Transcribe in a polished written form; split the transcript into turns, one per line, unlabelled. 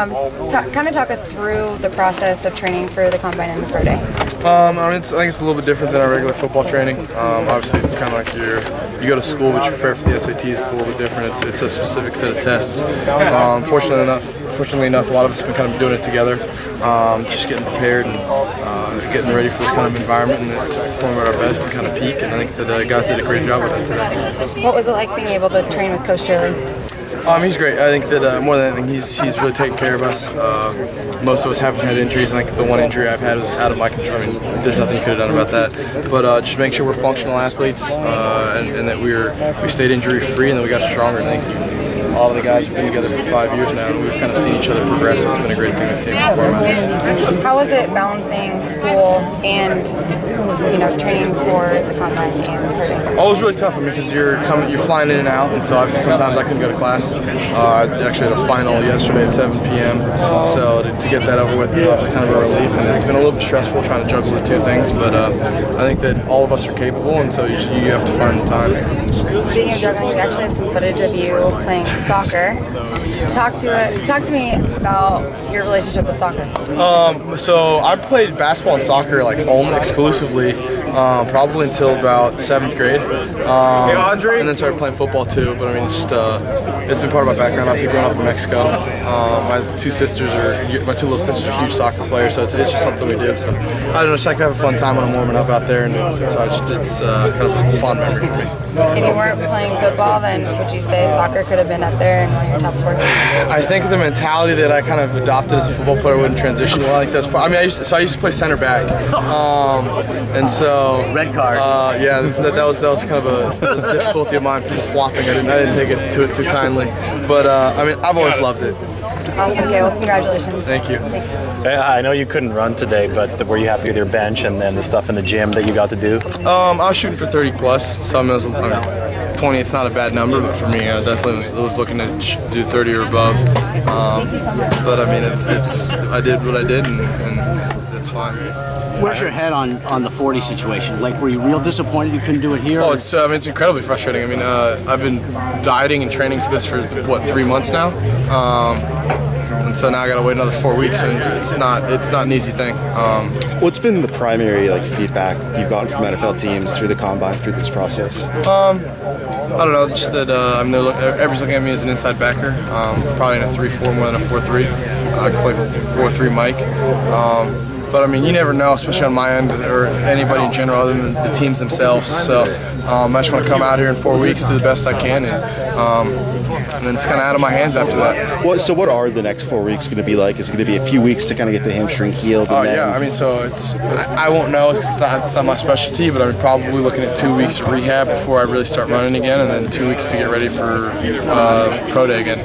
Kind of talk us through the process of training for the combine and the pro day.
I think it's a little bit different than our regular football training. Obviously, it's kind of like you go to school, but you prepare for the SATs. It's a little bit different. It's a specific set of tests. Fortunately enough, a lot of us have been kind of doing it together, just getting prepared and getting ready for this kind of environment and to perform at our best and kind of peak. And I think that the guys did a great job with that today.
What was it like being able to train with Coach Shirley?
He's great. I think that more than anything, he's really taken care of us. Most of us haven't had injuries. I think the one injury I've had was out of my control. I mean, there's nothing you could have done about that. But just make sure we're functional athletes and that we stayed injury free and that we got stronger. And I think all of the guys have been together for 5 years now. We've kind of seen each other progress. So it's been a great thing to see perform.
How was it balancing school and training for the combine and recruiting?
Oh, it was really tough. I mean, because you're flying in and out, and so obviously sometimes I couldn't go to class. I actually had a final yesterday at 7 p.m. So to get that over with was kind of a relief, and it's been a little bit stressful trying to juggle the two things. But I think that all of us are capable, and so you have to find the time.
Speaking of juggling, we actually have some footage of you playing soccer. Talk to me about your relationship with soccer.
So I played basketball and soccer like home exclusively, probably until about 7th grade, and then started playing football too. But I mean, just it's been part of my background. Obviously, growing up in Mexico, my my two little sisters are huge soccer players, so it's just something we do. So I don't know, just like to have a fun time when I'm warming up out there, and so it's kind of a fond memory for me.
If you weren't playing football, then would you say soccer could have been up there in one of your top sports?
I think the mentality that I kind of adopted as a football player wouldn't transition well. I think that's I used to play center back, and so
red card.
Yeah, that was kind of a difficulty of mine. People flopping. I didn't take it too kindly, but I mean, I've always loved it.
Awesome. Okay, well, congratulations.
Thank you.
Thanks.
I know you couldn't run today, but were you happy with your bench and then the stuff in the gym that you got to do?
I was shooting for 30 plus, so I mean, 20. It's not a bad number, but for me, I definitely was looking to do 30 or above. But I mean, I did what I did, and it's fine.
Where's your head on the 40 situation? Like, were you real disappointed you couldn't do it here?
Oh, it's incredibly frustrating. I mean, I've been dieting and training for this for what, 3 months now, and so now I got to wait another 4 weeks, and it's not an easy thing.
What's been the primary feedback you've gotten from NFL teams through the combine, through this process?
I don't know, just that everybody's looking at me as an inside backer, probably in a 3-4 more than a 4-3. I can play for 4-3 Mike. But I mean, you never know, especially on my end or anybody in general, other than the teams themselves. So I just want to come out here in 4 weeks, do the best I can, and then it's kind of out of my hands after that.
So what are the next 4 weeks going to be like? Is it going to be a few weeks to kind of get the hamstring healed?
Oh yeah, I mean, so I won't know. It's not my specialty, but I'm probably looking at 2 weeks of rehab before I really start running again, and then 2 weeks to get ready for pro day again.